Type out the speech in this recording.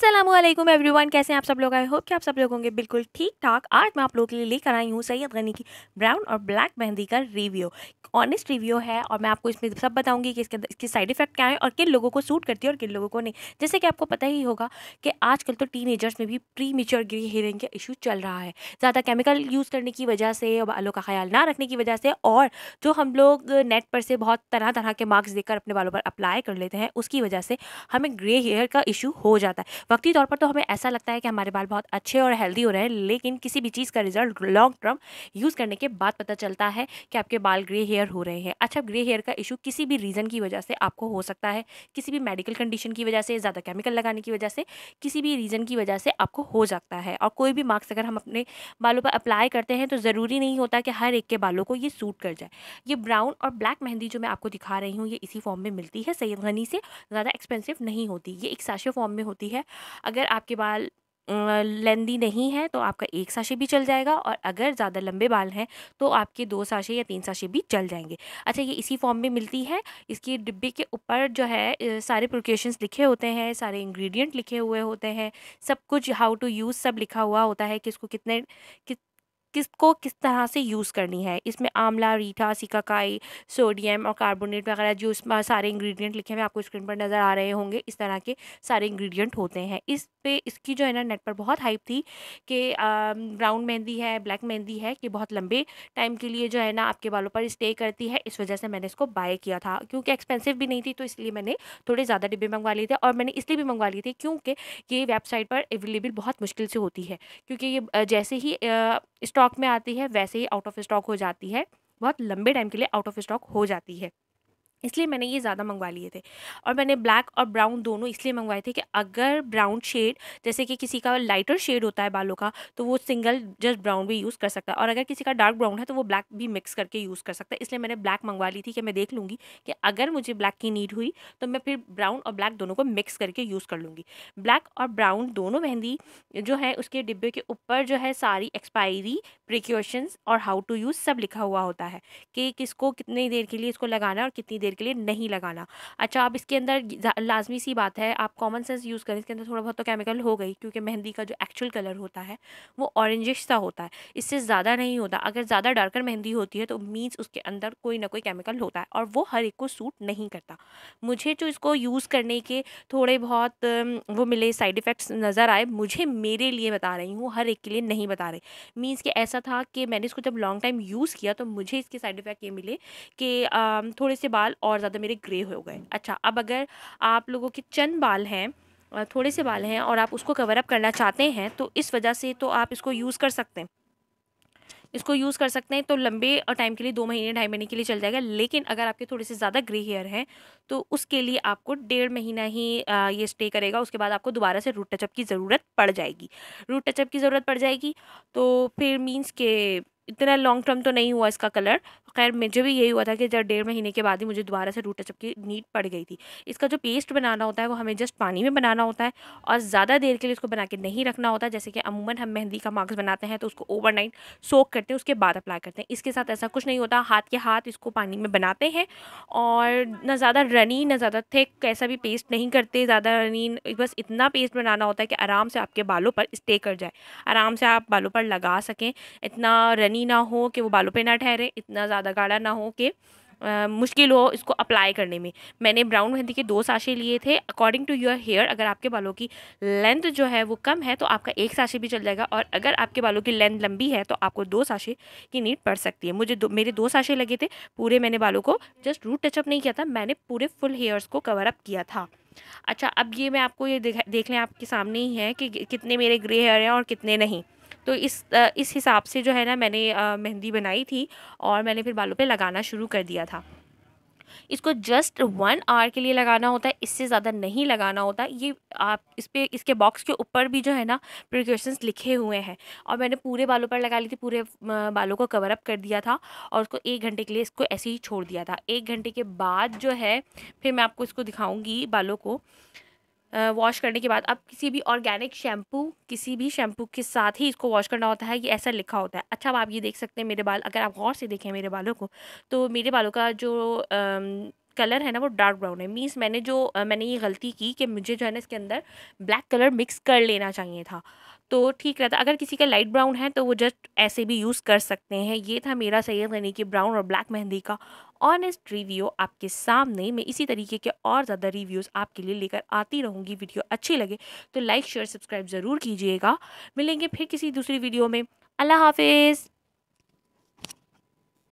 अस्सलामुअलैकुम एवरीवन, कैसे हैं आप सब लोग। आई होप कि आप सब लोग होंगे बिल्कुल ठीक ठाक। आज मैं आप लोगों के लिए लेकर आई हूँ सैयद गनी की ब्राउन और ब्लैक मेहंदी का रिव्यू। ऑनेस्ट रिव्यू है और मैं आपको इसमें सब बताऊंगी कि इसके साइड इफेक्ट क्या है और किन लोगों को सूट करती है और किन लोगों को नहीं। जैसे कि आपको पता ही होगा कि आजकल तो टीनेजर्स में भी प्री मेच्योर ग्रे हेयरिंग का इशू चल रहा है, ज़्यादा केमिकल यूज़ करने की वजह से, बालों का ख्याल ना रखने की वजह से, और जो हम लोग नेट पर से बहुत तरह तरह के मार्क्स देकर अपने बालों पर अप्लाई कर लेते हैं, उसकी वजह से हमें ग्रे हेयर का इशू हो जाता है। वक्ती तौर पर तो हमें ऐसा लगता है कि हमारे बाल बहुत अच्छे और हेल्दी हो रहे हैं, लेकिन किसी भी चीज़ का रिजल्ट लॉन्ग टर्म यूज़ करने के बाद पता चलता है कि आपके बाल ग्रे हेयर हो रहे हैं। अच्छा, ग्रे हेयर का इशू किसी भी रीज़न की वजह से आपको हो सकता है, किसी भी मेडिकल कंडीशन की वजह से, ज़्यादा केमिकल लगाने की वजह से, किसी भी रीज़न की वजह से आपको हो सकता है। और कोई भी मार्क्स अगर हम अपने बालों पर अप्लाई करते हैं तो ज़रूरी नहीं होता कि हर एक के बालों को ये सूट कर जाए। ये ब्राउन और ब्लैक मेहंदी जो मैं आपको दिखा रही हूँ, ये इसी फॉर्म में मिलती है सैयद गनी से। ज़्यादा एक्सपेंसिव नहीं होती, ये एक साशे फॉर्म में होती है। अगर आपके बाल लेंदी नहीं है तो आपका एक साशे भी चल जाएगा, और अगर ज़्यादा लंबे बाल हैं तो आपके 2 साशे या 3 साशे भी चल जाएंगे। अच्छा, ये इसी फॉर्म में मिलती है। इसकी डिब्बे के ऊपर जो है सारे प्रिकॉशंस लिखे होते हैं, सारे इंग्रेडिएंट लिखे हुए होते हैं, सब कुछ हाउ टू यूज़ सब लिखा हुआ होता है कि इसको किसको किस तरह से यूज़ करनी है। इसमें आंवला, रीठा, सिकाकाई, सोडियम और कार्बोनेट वगैरह जो इसमें सारे इंग्रेडिएंट लिखे हुए आपको स्क्रीन पर नज़र आ रहे होंगे, इस तरह के सारे इंग्रेडिएंट होते हैं। इस पे इसकी जो है ना नेट पर बहुत हाइप थी कि ब्राउन मेहंदी है, ब्लैक मेहंदी है, कि बहुत लंबे टाइम के लिए जो है ना आपके बालों पर स्टे करती है। इस वजह से मैंने इसको बाय किया था, क्योंकि एक्सपेंसिव भी नहीं थी, तो इसलिए मैंने थोड़े ज़्यादा डिब्बे मंगवा लिए थे। और मैंने इसलिए भी मंगवा लिए थे क्योंकि ये वेबसाइट पर अवेलेबल बहुत मुश्किल से होती है, क्योंकि ये जैसे ही स्टॉक में आती है वैसे ही आउट ऑफ स्टॉक हो जाती है, बहुत लंबे टाइम के लिए आउट ऑफ स्टॉक हो जाती है। इसलिए मैंने ये ज़्यादा मंगवा लिए थे। और मैंने ब्लैक और ब्राउन दोनों इसलिए मंगवाए थे कि अगर ब्राउन शेड, जैसे कि किसी का लाइटर शेड होता है बालों का, तो वो सिंगल जस्ट ब्राउन भी यूज़ कर सकता है, और अगर किसी का डार्क ब्राउन है तो वो ब्लैक भी मिक्स करके यूज़ कर सकता है। इसलिए मैंने ब्लैक मंगवा ली थी कि मैं देख लूँगी कि अगर मुझे ब्लैक की नीड हुई तो मैं फिर ब्राउन और ब्लैक दोनों को मिक्स करके यूज़ कर लूँगी। ब्लैक और ब्राउन दोनों मेहंदी जो है उसके डिब्बे के ऊपर जो है सारी एक्सपायरी, प्रिकॉशंस और हाउ टू यूज़ सब लिखा हुआ होता है कि किसको कितनी देर के लिए इसको लगाना है और कितनी देर के लिए नहीं लगाना। अच्छा, अब इसके अंदर लाजमी सी बात है, आप कॉमन सेंस यूज़ करें। इसके अंदर थोड़ा बहुत तो केमिकल हो गई, क्योंकि मेहंदी का जो एक्चुअल कलर होता है वो ऑरेंजिश सा होता है, इससे ज़्यादा नहीं होता। अगर ज़्यादा डार्कर मेहंदी होती है तो मीन्स उसके अंदर कोई ना कोई केमिकल होता है, और वो हर एक को सूट नहीं करता। मुझे जो इसको यूज़ करने के थोड़े बहुत वो मिले साइड इफ़ेक्ट्स नज़र आए, मुझे मेरे लिए बता रही हूँ, हर एक के लिए नहीं बता रही। मीन्स कि ऐसा था कि मैंने इसको जब लॉन्ग टाइम यूज़ किया तो मुझे इसके साइड इफ़ेक्ट ये मिले कि थोड़े से बाल और ज़्यादा मेरे ग्रे हो गए। अच्छा, अब अगर आप लोगों के चंद बाल हैं, थोड़े से बाल हैं, और आप उसको कवर अप करना चाहते हैं तो इस वजह से तो आप इसको यूज़ कर सकते हैं। इसको यूज़ कर सकते हैं तो लंबे टाइम के लिए 2 महीने 2.5 महीने के लिए चल जाएगा। लेकिन अगर आपके थोड़े से ज़्यादा ग्रे हेयर हैं तो उसके लिए आपको 1.5 महीना ही ये स्टे करेगा। उसके बाद आपको दोबारा से रूट टचअप की ज़रूरत पड़ जाएगी। रूट टचअप की ज़रूरत पड़ जाएगी तो फिर मीन्स के इतना लॉन्ग टर्म तो नहीं हुआ इसका कलर। खैर, मुझे भी यही हुआ था कि जब 1.5 महीने के बाद ही मुझे दोबारा से रूट टचअप की नीड पड़ गई थी। इसका जो पेस्ट बनाना होता है वो हमें जस्ट पानी में बनाना होता है, और ज़्यादा देर के लिए इसको बना के नहीं रखना होता। जैसे कि अमूमन हम मेहंदी का मास्क बनाते हैं तो उसको ओवरनाइट सोक करते हैं, उसके बाद अप्लाई करते हैं। इसके साथ ऐसा कुछ नहीं होता, हाथ के हाथ इसको पानी में बनाते हैं, और ना ज़्यादा रनी ना ज़्यादा थिक, कैसा भी पेस्ट नहीं करते ज़्यादा रनी। बस इतना पेस्ट बनाना होता है कि आराम से आपके बालों पर स्टे कर जाए, आराम से आप बालों पर लगा सकें। इतना रनी ना हो कि वो बालों पे ना ठहरे, इतना ज़्यादा गाढ़ा ना हो कि मुश्किल हो इसको अप्लाई करने में। मैंने ब्राउन मेहंदी के 2 साशे लिए थे अकॉर्डिंग टू योर हेयर। अगर आपके बालों की लेंथ जो है वो कम है तो आपका 1 साशे भी चल जाएगा, और अगर आपके बालों की लेंथ लंबी है तो आपको 2 साशे की नीड पड़ सकती है। मेरे 2 साशे लगे थे पूरे। मैंने बालों को जस्ट रूट टचअप नहीं किया था, मैंने पूरे फुल हेयर्स को कवर अप किया था। अच्छा, अब ये मैं आपको ये देख लें, आपके सामने ही है कि कितने मेरे ग्रे हेयर हैं और कितने नहीं। तो इस हिसाब से जो है ना मैंने मेहंदी बनाई थी, और मैंने फिर बालों पे लगाना शुरू कर दिया था। इसको जस्ट 1 आवर के लिए लगाना होता है, इससे ज़्यादा नहीं लगाना होता। ये आप इसके बॉक्स के ऊपर भी जो है ना प्रिकॉशंस लिखे हुए हैं, और मैंने पूरे बालों पर लगा ली थी, पूरे बालों को कवर अप कर दिया था, और उसको 1 घंटे के लिए इसको ऐसे ही छोड़ दिया था। 1 घंटे के बाद जो है फिर मैं आपको इसको दिखाऊंगी बालों को वॉश करने के बाद। अब किसी भी ऑर्गेनिक शैम्पू, किसी भी शैम्पू के साथ ही इसको वॉश करना होता है, ये ऐसा लिखा होता है। अच्छा, अब आप ये देख सकते हैं मेरे बाल, अगर आप गौर से देखें मेरे बालों को, तो मेरे बालों का जो कलर है ना वो डार्क ब्राउन है। मीन्स मैंने ये गलती की कि मुझे जो है ना इसके अंदर ब्लैक कलर मिक्स कर लेना चाहिए था, तो ठीक रहता। अगर किसी का लाइट ब्राउन है तो वो जस्ट ऐसे भी यूज़ कर सकते हैं। ये था मेरा सैयद गनी की ब्राउन और ब्लैक मेहंदी का ऑनेस्ट रिव्यू आपके सामने। मैं इसी तरीके के और ज़्यादा रिव्यूज़ आपके लिए लेकर आती रहूँगी। वीडियो अच्छी लगे तो लाइक शेयर सब्सक्राइब ज़रूर कीजिएगा। मिलेंगे फिर किसी दूसरी वीडियो में। अल्लाह हाफिज़।